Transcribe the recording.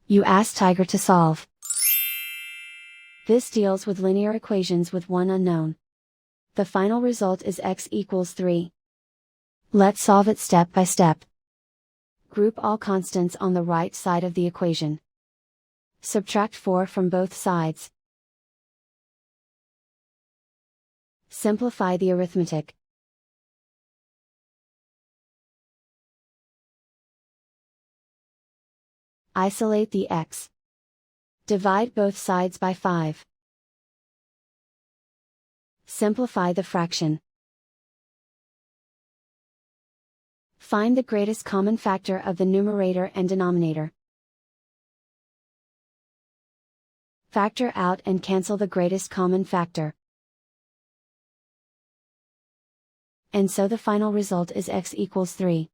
You ask Tiger to solve. This deals with linear equations with one unknown. The final result is x equals 3. Let's solve it step by step. Group all constants on the right side of the equation. Subtract 4 from both sides. Simplify the arithmetic. Isolate the x. Divide both sides by 5. Simplify the fraction. Find the greatest common factor of the numerator and denominator. Factor out and cancel the greatest common factor. And so the final result is x equals 3.